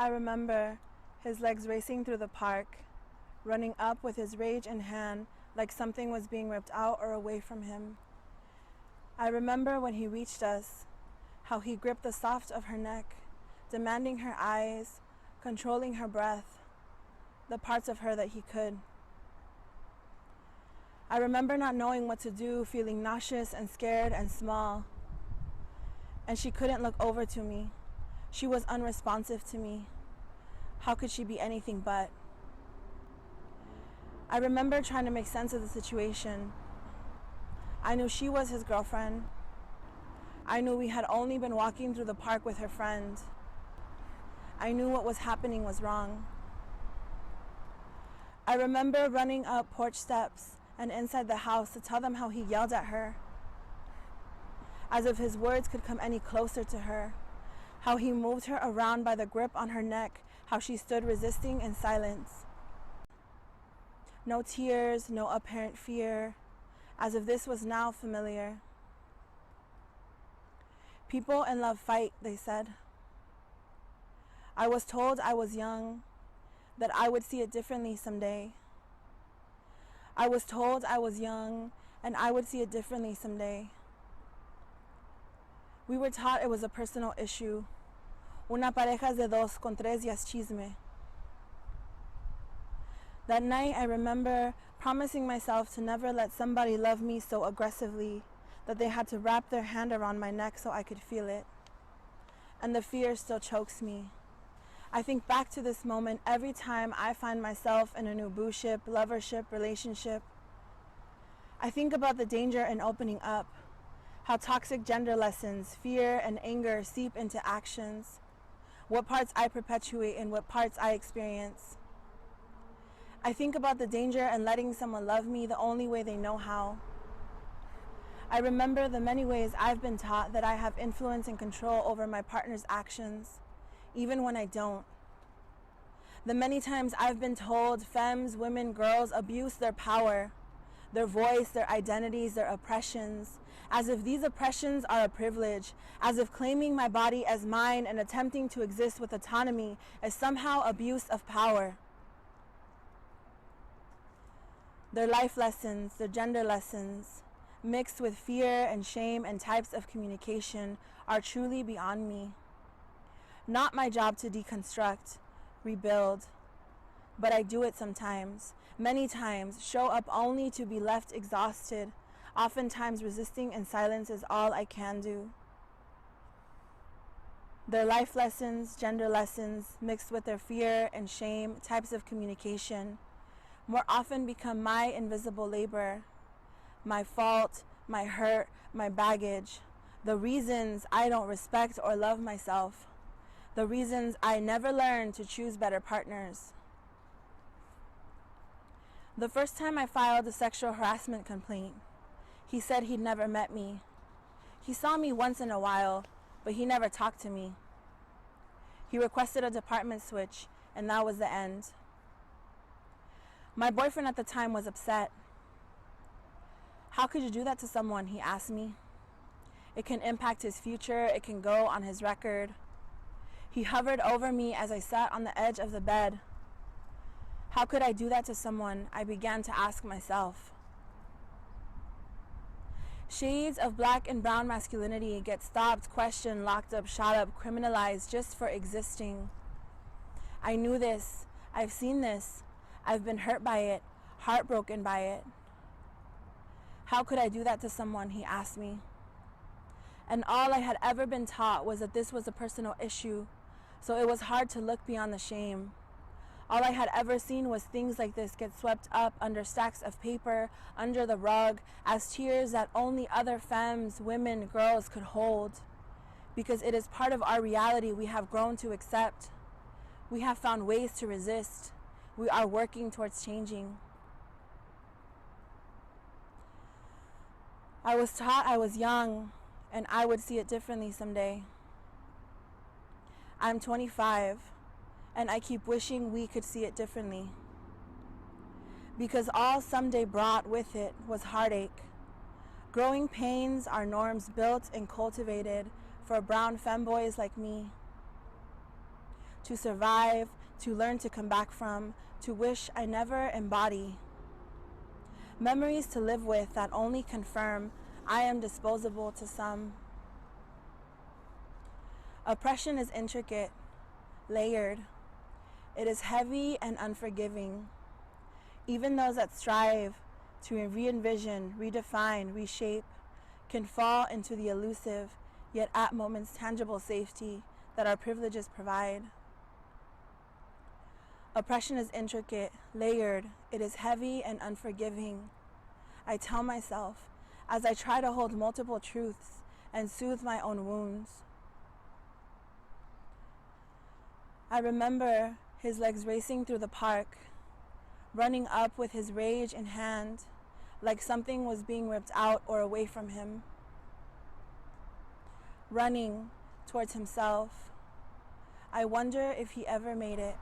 I remember his legs racing through the park, running up with his rage in hand like something was being ripped out or away from him. I remember when he reached us, how he gripped the soft of her neck, demanding her eyes, controlling her breath, the parts of her that he could. I remember not knowing what to do, feeling nauseous and scared and small. And she couldn't look over to me. She was unresponsive to me. How could she be anything but? I remember trying to make sense of the situation. I knew she was his girlfriend. I knew we had only been walking through the park with her friend. I knew what was happening was wrong. I remember running up porch steps and inside the house to tell them how he yelled at her, as if his words could come any closer to her, how he moved her around by the grip on her neck, how she stood resisting in silence. No tears, no apparent fear, as if this was now familiar. People in love fight, they said. I was told I was young, that I would see it differently someday. I was told I was young and I would see it differently someday. We were taught it was a personal issue. Una pareja de dos con tres ya es chisme. That night I remember promising myself to never let somebody love me so aggressively that they had to wrap their hand around my neck so I could feel it. And the fear still chokes me. I think back to this moment every time I find myself in a new booship, lovership, relationship. I think about the danger in opening up, how toxic gender lessons, fear, and anger seep into actions, what parts I perpetuate and what parts I experience. I think about the danger in letting someone love me the only way they know how. I remember the many ways I've been taught that I have influence and control over my partner's actions, even when I don't. The many times I've been told femmes, women, girls abuse their power, their voice, their identities, their oppressions, as if these oppressions are a privilege, as if claiming my body as mine and attempting to exist with autonomy is somehow abuse of power. Their life lessons, their gender lessons, mixed with fear and shame and types of communication, are truly beyond me. Not my job to deconstruct, rebuild, but I do it sometimes, many times, show up only to be left exhausted. Oftentimes resisting in silence is all I can do. Their life lessons, gender lessons, mixed with their fear and shame, types of communication, more often become my invisible labor, my fault, my hurt, my baggage, the reasons I don't respect or love myself, the reasons I never learned to choose better partners. The first time I filed a sexual harassment complaint, he said he'd never met me. He saw me once in a while, but he never talked to me. He requested a department switch, and that was the end. My boyfriend at the time was upset. How could you do that to someone? He asked me. It can impact his future. It can go on his record. He hovered over me as I sat on the edge of the bed. How could I do that to someone? I began to ask myself. Shades of black and brown masculinity get stopped, questioned, locked up, shot up, criminalized just for existing. I knew this. I've seen this. I've been hurt by it, heartbroken by it. How could I do that to someone? He asked me. And all I had ever been taught was that this was a personal issue, so it was hard to look beyond the shame. All I had ever seen was things like this get swept up under stacks of paper, under the rug, as tears that only other femmes, women, girls could hold. Because it is part of our reality we have grown to accept. We have found ways to resist. We are working towards changing. I was taught I was young and I would see it differently someday. I'm 25 and I keep wishing we could see it differently. Because all someday brought with it was heartache. Growing pains are norms built and cultivated for brown femboys like me. to survive, to learn to come back from, to wish I never embody. Memories to live with that only confirm I am disposable to some. Oppression is intricate, layered. It is heavy and unforgiving. Even those that strive to re-envision, redefine, reshape, can fall into the elusive, yet at moments tangible safety that our privileges provide. Oppression is intricate, layered. It is heavy and unforgiving. I tell myself as I try to hold multiple truths and soothe my own wounds. I remember his legs racing through the park, running up with his rage in hand, like something was being ripped out or away from him. Running towards himself. I wonder if he ever made it.